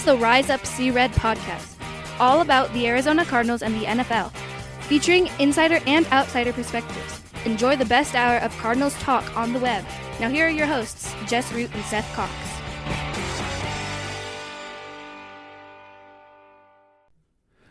the Rise Up See Red podcast, all about the Arizona Cardinals and the NFL, featuring insider and outsider perspectives. Enjoy the best hour of Cardinals talk on the web. Now here are your hosts, Jess Root and Seth Cox.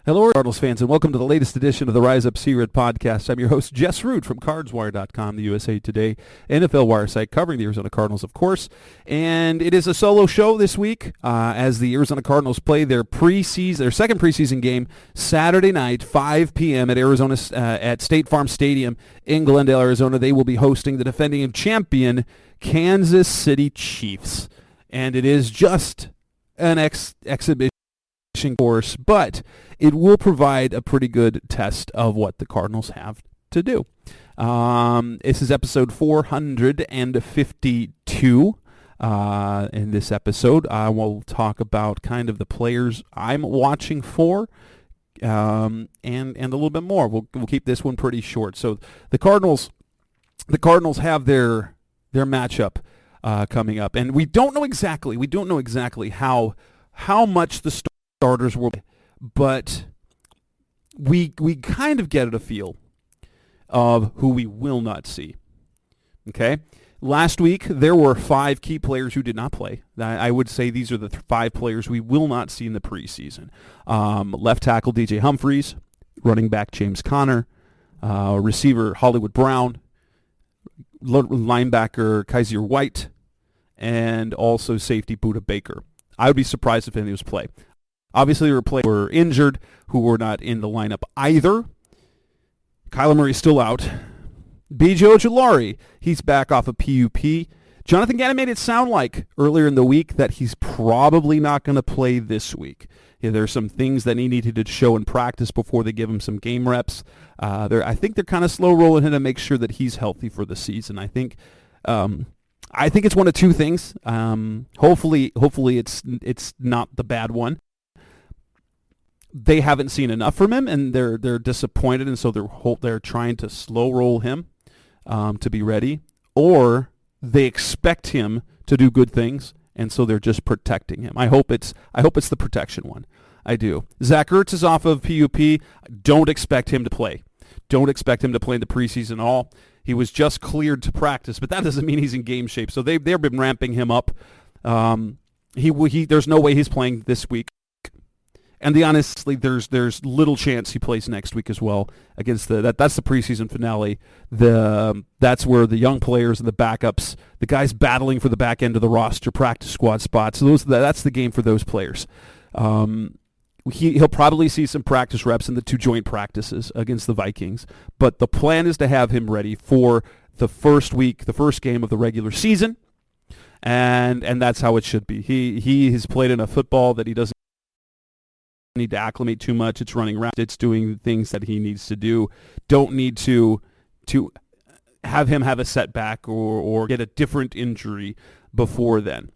Hello, Cardinals fans, and welcome to the latest edition of the Rise Up See Red podcast. I'm your host, Jess Root from CardsWire.com, the USA Today NFL wire site covering the Arizona Cardinals, of course. And it is a solo show this week as the Arizona Cardinals play their second preseason game Saturday night, 5 p.m. at State Farm Stadium in Glendale, Arizona. They will be hosting the defending champion Kansas City Chiefs, and it is just an exhibition course, but it will provide a pretty good test of what the Cardinals have to do. This is episode 452. In this episode, I will talk about kind of the players I'm watching for, and a little bit more. We'll keep this one pretty short. So the Cardinals have their matchup coming up, and we don't know exactly how much the starters will be, but we kind of get a feel of who we will not see. Okay? Last week, there were 5 key players who did not play. I would say these are the 5 players we will not see in the preseason. Left tackle DJ Humphries, running back James Conner, receiver Hollywood Brown, linebacker Kaiser White, and also safety Budda Baker. I would be surprised if any of those play. Obviously, there were players who were injured, who were not in the lineup either. Kyler Murray's still out. B.J. Ojulari, he's back off of PUP. Jonathan Gannon made it sound like earlier in the week that he's probably not going to play this week. Yeah, there's some things that he needed to show in practice before they give him some game reps. I think they're kind of slow rolling him to make sure that he's healthy for the season. I think it's one of two things. Hopefully it's not the bad one. They haven't seen enough from him, and they're disappointed, and so they're trying to slow roll him to be ready, or they expect him to do good things, and so they're just protecting him. I hope it's the protection one. I do. Zach Ertz is off of PUP. Don't expect him to play. Don't expect him to play in the preseason at all. He was just cleared to practice, but that doesn't mean he's in game shape. So they've been ramping him up. There's no way he's playing this week. And honestly, there's little chance he plays next week as well against that's the preseason finale. That's where the young players and the backups, the guys battling for the back end of the roster, practice squad spots. So that's the game for those players. He'll probably see some practice reps in the 2 joint practices against the Vikings. But the plan is to have him ready for the first game of the regular season, and that's how it should be. He has played enough football that he doesn't need to acclimate too much. It's running around. It's doing things that he needs to do. Don't need to have him have a setback or get a different injury before then.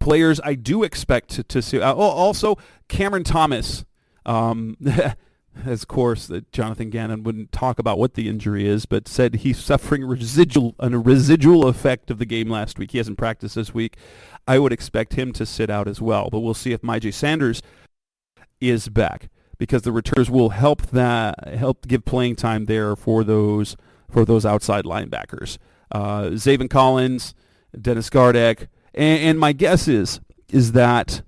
Players I do expect to see. Also, Cameron Thomas. Of course, that Jonathan Gannon wouldn't talk about what the injury is, but said he's suffering a residual effect of the game last week. He hasn't practiced this week. I would expect him to sit out as well, but we'll see if Myjai Sanders is back, because the returners will help give playing time there for those outside linebackers. Zaven Collins, Dennis Gardeck, and my guess is that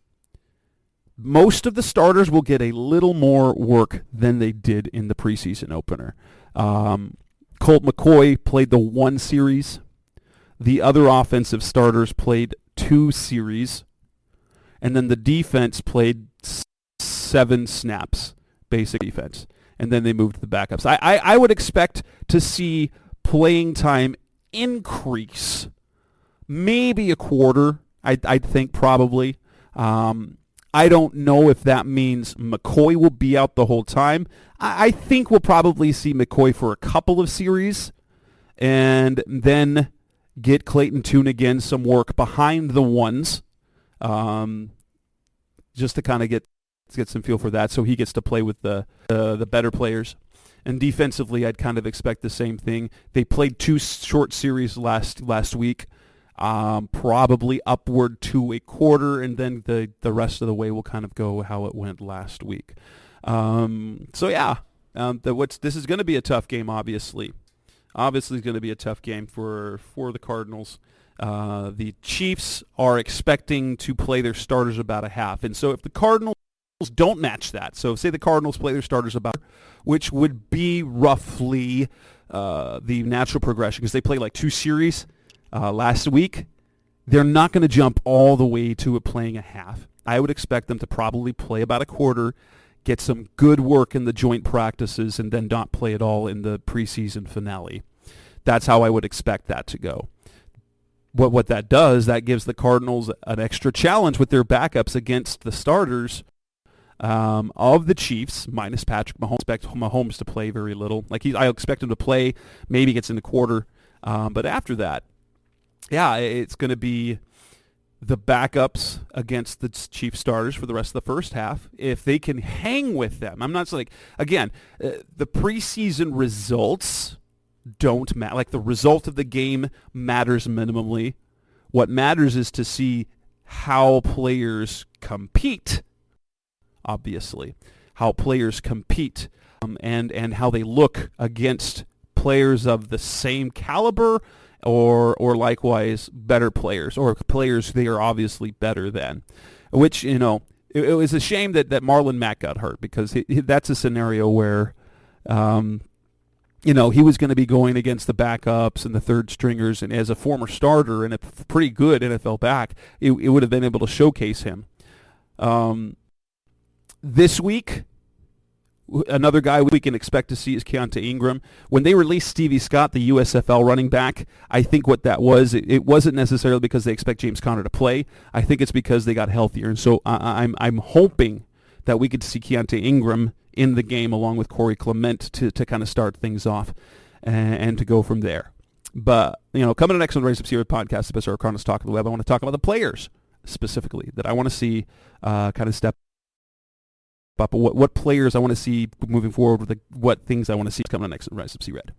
most of the starters will get a little more work than they did in the preseason opener. Colt McCoy played the 1 series. The other offensive starters played 2 series, and then the defense played 7 snaps, basic defense, and then they moved to the backups. I would expect to see playing time increase, maybe a quarter, I'd think probably. I don't know if that means McCoy will be out the whole time. I think we'll probably see McCoy for a couple of series, and then get Clayton Tune again some work behind the ones, just to kind of get some feel for that, so he gets to play with the better players. And defensively, I'd kind of expect the same thing. They played 2 short series last week. probably upward to a quarter, and then the rest of the way will kind of go how it went last week. This is going to be a tough game, obviously. Obviously, it's going to be a tough game for the Cardinals. The Chiefs are expecting to play their starters about a half, and so if the Cardinals don't match that, so say the Cardinals play their starters about, which would be roughly the natural progression, because they play like 2 series last week, they're not going to jump all the way to playing a half. I would expect them to probably play about a quarter, get some good work in the joint practices, and then not play at all in the preseason finale. That's how I would expect that to go. What that does, that gives the Cardinals an extra challenge with their backups against the starters of the Chiefs, minus Patrick Mahomes. I expect Mahomes to play very little. I expect him to play, maybe gets in the quarter. But after that, it's going to be the backups against the Chiefs starters for the rest of the first half. If they can hang with them, I'm not again, the preseason results don't matter. The result of the game matters minimally. What matters is to see how players compete, obviously. How players compete and how they look against players of the same caliber or likewise better players, or players they are obviously better than. Which, it was a shame that Marlon Mack got hurt, because that's a scenario where he was going to be going against the backups and the third stringers, and as a former starter and a pretty good NFL back, it would have been able to showcase him. This week, another guy we can expect to see is Keontae Ingram. When they released Stevie Scott, the USFL running back, I think what that was, it wasn't necessarily because they expect James Conner to play. I think it's because they got healthier. And so I'm hoping that we could see Keontae Ingram in the game along with Corey Clement to kind of start things off and to go from there. But, coming to next on the Raise Up Series podcast, the best of our Cardinals Talk on the Web, I want to talk about the players specifically that I want to see kind of step up. What players I want to see moving forward, with what things I want to see coming on next on Rise Up See Red.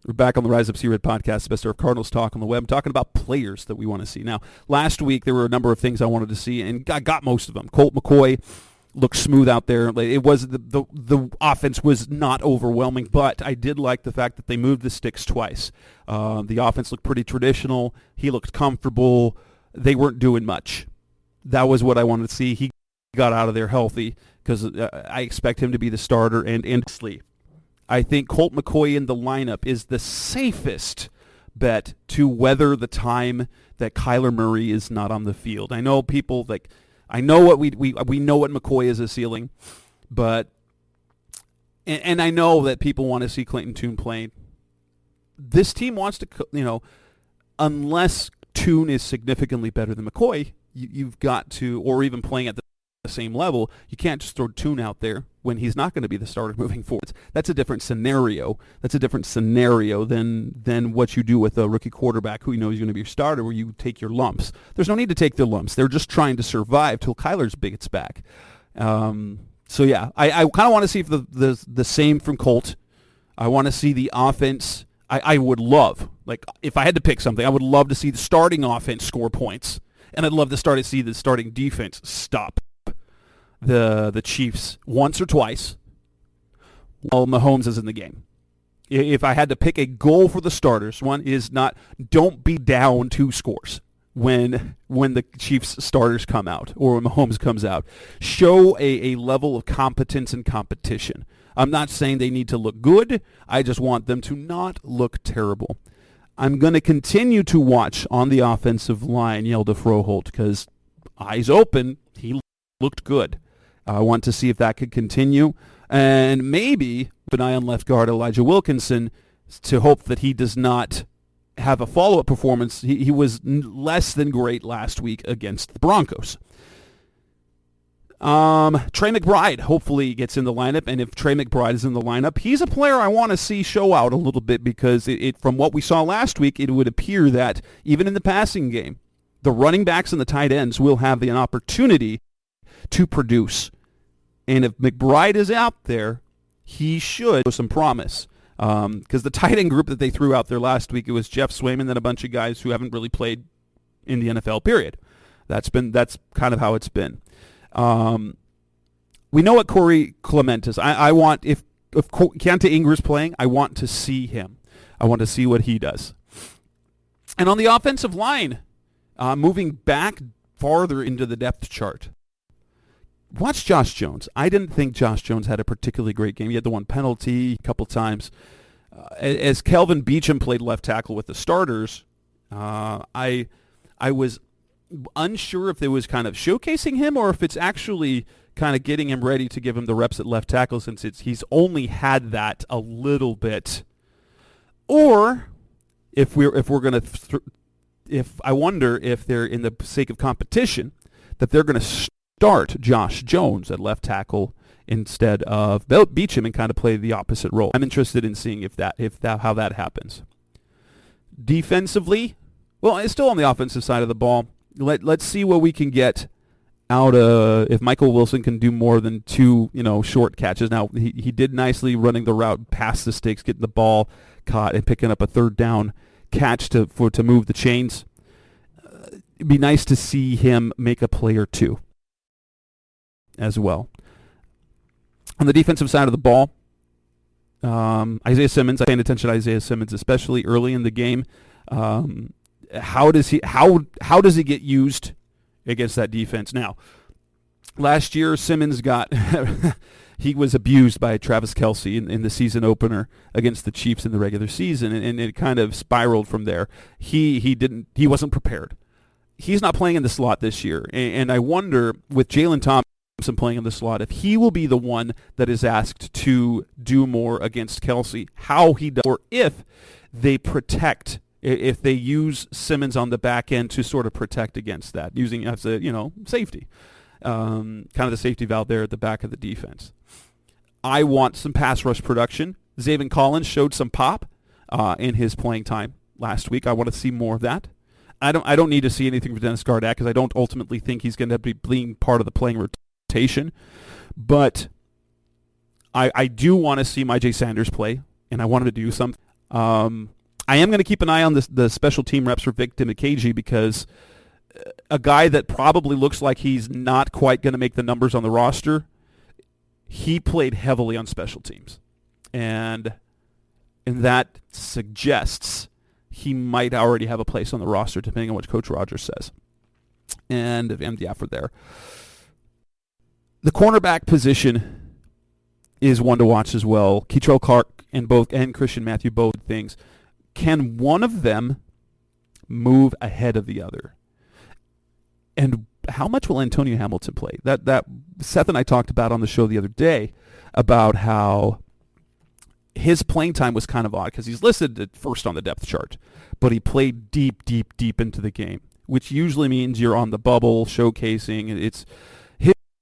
We're back on the Rise Up See Red podcast, the best of Cardinals Talk on the Web, talking about players that we want to see. Now, last week there were a number of things I wanted to see, and I got most of them. Colt McCoy looked smooth out there. It was the offense was not overwhelming, but I did like the fact that they moved the sticks twice. The offense looked pretty traditional. He looked comfortable. They weren't doing much. That was what I wanted to see. He got out of there healthy, because I expect him to be the starter. And I think Colt McCoy in the lineup is the safest bet to weather the time that Kyler Murray is not on the field. I know people I know what we know what McCoy is a ceiling, but and I know that people want to see Clayton Tune playing. This team wants to, unless Tune is significantly better than McCoy, you've got to, or even playing at the same level, you can't just throw Tune out there when he's not going to be the starter moving forward. That's a different scenario. That's a different scenario than what you do with a rookie quarterback who you know is going to be your starter, where you take your lumps. There's no need to take the lumps. They're just trying to survive till Kyler's gets back. I kind of want to see if the same from Colt. I want to see the offense. I would love, if I had to pick something, I would love to see the starting offense score points, and I'd love to see the starting defense stop the Chiefs once or twice while Mahomes is in the game. If I had to pick a goal for the starters, one is don't be down 2 scores when the Chiefs starters come out or when Mahomes comes out. Show a level of competence and competition. I'm not saying they need to look good. I just want them to not look terrible. I'm going to continue to watch on the offensive line Yelda Froholt, because eyes open, he looked good. I want to see if that could continue, and maybe keep an eye on left guard Elijah Wilkinson to hope that he does not have a follow-up performance. He was less than great last week against the Broncos. Trey McBride hopefully gets in the lineup, and if Trey McBride is in the lineup, he's a player I want to see show out a little bit, because from what we saw last week, it would appear that even in the passing game, the running backs and the tight ends will have an opportunity to produce. And if McBride is out there, he should show some promise. Because the tight end group that they threw out there last week, it was Jeff Swayman and a bunch of guys who haven't really played in the NFL, period. That's kind of how it's been. We know what Corey Clement is. I want, if Keontae Ingram's playing, I want to see him. I want to see what he does. And on the offensive line, moving back farther into the depth chart, watch Josh Jones. I didn't think Josh Jones had a particularly great game. He had the one penalty a couple times. As Kelvin Beachum played left tackle with the starters, I was unsure if it was kind of showcasing him or if it's actually kind of getting him ready to give him the reps at left tackle, since he's only had that a little bit. Or if I wonder if they're, in the sake of competition, that they're going to start Josh Jones at left tackle instead of Beachum and kind of play the opposite role. I'm interested in seeing how that happens. Defensively, well, it's still on the offensive side of the ball. Let's see what we can get out of, if Michael Wilson can do more than two, short catches. Now, he did nicely running the route past the sticks, getting the ball caught and picking up a third down catch to move the chains. It'd be nice to see him make a play or two as well. On the defensive side of the ball, Isaiah Simmons, I'm paying attention to Isaiah Simmons, especially early in the game. How does he get used against that defense? Now, last year Simmons got he was abused by Travis Kelce in the season opener against the Chiefs in the regular season, and it kind of spiraled from there. He wasn't prepared. He's not playing in the slot this year, and I wonder, with Jalen Thompson playing in the slot, if he will be the one that is asked to do more against Kelce, how he does, or if they use Simmons on the back end to sort of protect against that, using as a safety, kind of the safety valve there at the back of the defense. I want some pass rush production. Zaven Collins showed some pop in his playing time last week. I want to see more of that. I don't need to see anything from Dennis Gardeck, because I don't ultimately think he's going to be being part of the playing rotation. But I do want to see Myjai Sanders play, and I want him to do something. I am going to keep an eye on the special team reps for Vic Dimukeje, because a guy that probably looks like he's not quite going to make the numbers on the roster, he played heavily on special teams. And that suggests he might already have a place on the roster, depending on what Coach Rogers says. And the effort there. The cornerback position is one to watch as well. Keitrell Clark and Christian Matthew, both things. Can one of them move ahead of the other? And how much will Antonio Hamilton play? That Seth and I talked about on the show the other day about how his playing time was kind of odd, because he's listed at first on the depth chart, but he played deep into the game, which usually means you're on the bubble showcasing. It's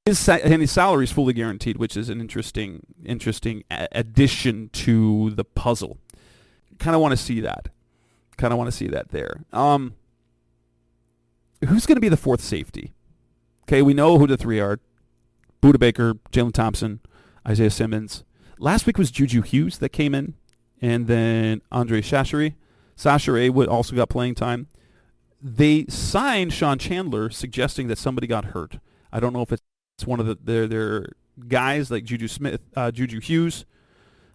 his salary is fully guaranteed, which is an interesting addition to the puzzle. Kind of want to see that. There. Who's going to be the fourth safety? Okay, we know who the three are. Budda Baker, Jalen Thompson, Isaiah Simmons. Last week was Juju Hughes that came in, and then Andre Chachere. Chachere also got playing time. They signed Sean Chandler, suggesting that somebody got hurt. I don't know if it's one of their guys like Juju Hughes,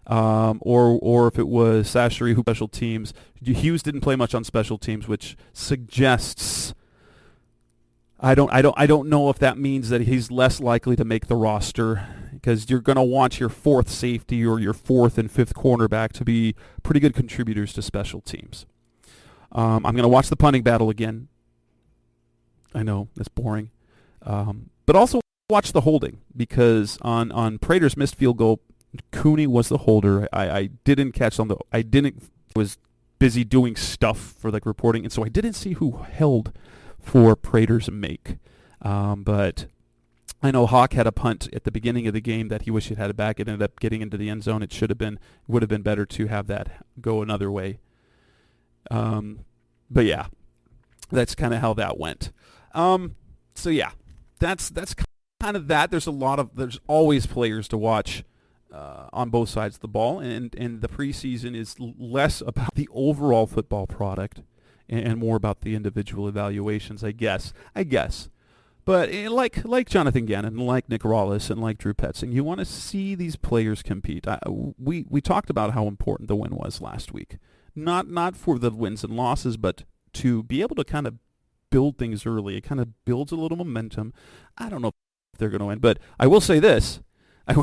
or if it was Chachere who special teams. Hughes didn't play much on special teams, which suggests I don't know if that means that he's less likely to make the roster, because you're going to want your fourth safety or your fourth and fifth cornerback to be pretty good contributors to special teams. I'm going to watch the punting battle again. I know, that's boring. But also watch the holding, because on Prater's missed field goal, Cooney was the holder. I didn't catch on was busy doing stuff for reporting, and so I didn't see who held for Prater's make. But I know Hawk had a punt at the beginning of the game that he wished he'd had it back. It ended up getting into the end zone. It would have been better to have that go another way. But yeah, that's kind of how that went. So yeah, that's kind of that. There's always players to watch on both sides of the ball, and the preseason is less about the overall football product and more about the individual evaluations, I guess. But like Jonathan Gannon, like Nick Rawlis, and like Drew Petzing, you want to see these players compete. We talked about how important the win was last week. Not for the wins and losses, but to be able to kind of build things early. It kind of builds a little momentum. I don't know if they're going to win, but I will say this. As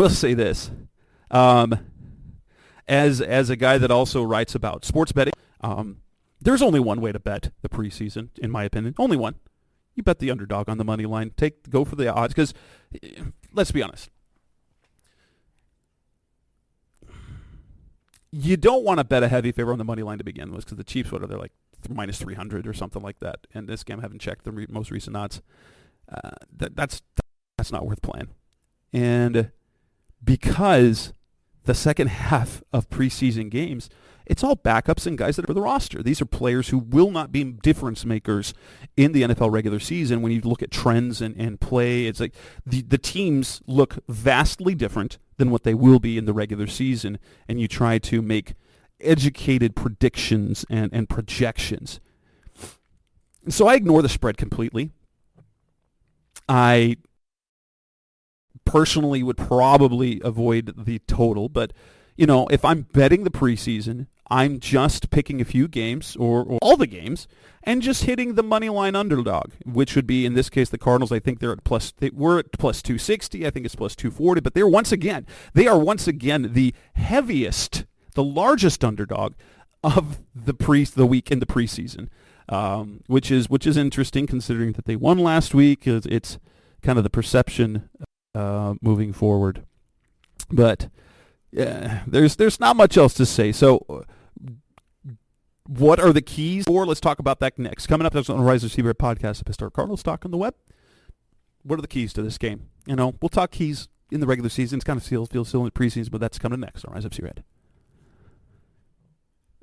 a guy that also writes about sports betting, there's only one way to bet the preseason, in my opinion. Only one. You bet the underdog on the money line. Go for the odds, because let's be honest. You don't want to bet a heavy favor on the money line to begin with, because the Chiefs, they're like minus 300 or something like that. And this game, I haven't checked the most recent odds. That's not worth playing. And because the second half of preseason games, it's all backups and guys that are for the roster. These are players who will not be difference makers in the NFL regular season. When you look at trends and play, it's like the teams look vastly different than what they will be in the regular season, and you try to make educated predictions and projections. So I ignore the spread completely. I personally would probably avoid the total, but if I'm betting the preseason, I'm just picking a few games or all the games and just hitting the money line underdog, which would be, in this case, the Cardinals. I think they were at plus 260. I think it's plus 240, but they are once again the heaviest, the largest underdog of the week in the preseason, which is interesting considering that they won last week. It's kind of the perception moving forward, but yeah, there's not much else to say. So, what are the keys for? Let's talk about that next. Coming up, that's on the Rise of Seabird podcast, the Cardinals talk on the web. What are the keys to this game? We'll talk keys in the regular season. It's kind of feels still in the preseason, but that's coming next on Rise of Seabird.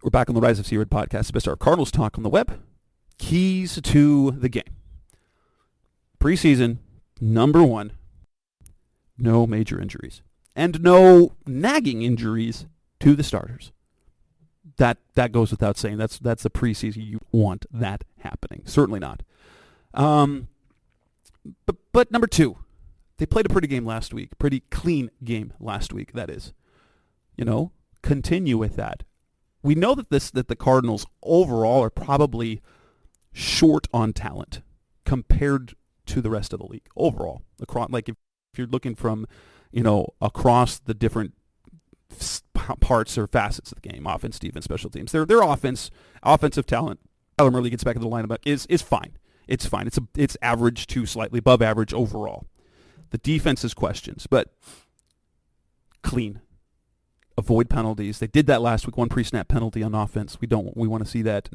We're back on the Rise of Seabird podcast, the Cardinals talk on the web. Keys to the game. Preseason, number one, no major injuries. And no nagging injuries to the starters. That goes without saying. That's the preseason. You want that happening. Certainly not. But number two, they played a pretty game last week. Pretty clean game last week, that is. Continue with that. We know that the Cardinals overall are probably short on talent compared to the rest of the league overall. Like if you're looking from across the different parts or facets of the game, offense, defense, special teams. Their offensive talent, Kyler Murray gets back in the lineup, is fine. It's fine. It's average to slightly above average overall. The defense is questions, but clean. Avoid penalties. They did that last week, one pre-snap penalty on offense. We want to see that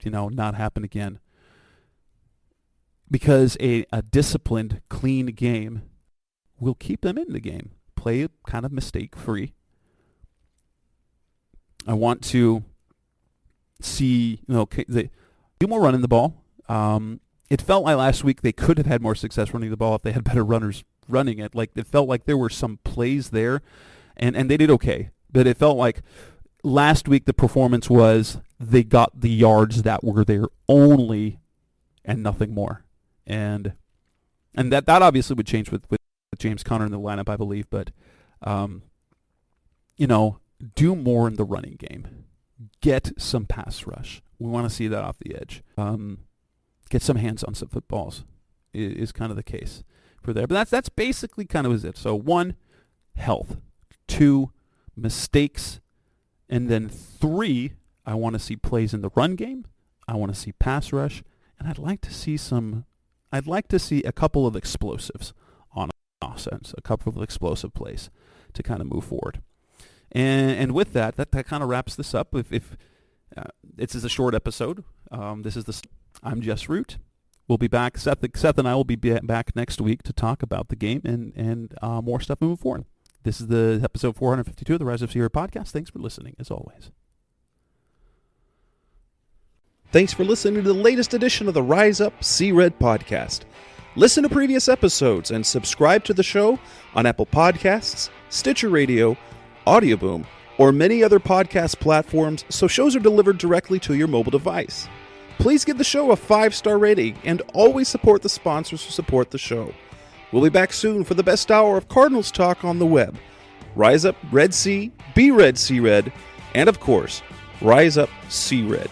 not happen again. Because a disciplined, clean game will keep them in the game. Play kind of mistake-free. I want to see, they do more running the ball. It felt like last week they could have had more success running the ball if they had better runners running it. Like, it felt like there were some plays there, and they did okay. But it felt like last week the performance was they got the yards that were there only and nothing more. And that obviously would change with James Conner in the lineup, I believe. But, do more in the running game. Get some pass rush. We want to see that off the edge. Get some hands on some footballs is kind of the case for there. But that's basically kind of it. So 1, health. 2, mistakes. And then 3, I want to see plays in the run game. I want to see pass rush. And I'd like to see a couple of explosives on offense, a couple of explosive plays to kind of move forward. And with that kind of wraps this up. If this is a short episode, I'm Jess Root. We'll be back. Seth and I will be back next week to talk about the game and more stuff moving forward. This is the episode 452 of the Rise of Seabird podcast. Thanks for listening, as always. Thanks for listening to the latest edition of the Rise Up See Red podcast. Listen to previous episodes and subscribe to the show on Apple Podcasts, Stitcher Radio, Audioboom, or many other podcast platforms so shows are delivered directly to your mobile device. Please give the show a 5-star rating and always support the sponsors who support the show. We'll be back soon for the best hour of Cardinals talk on the web. Rise up, Red Sea, be Red, Sea Red, and of course, rise up, Sea Red.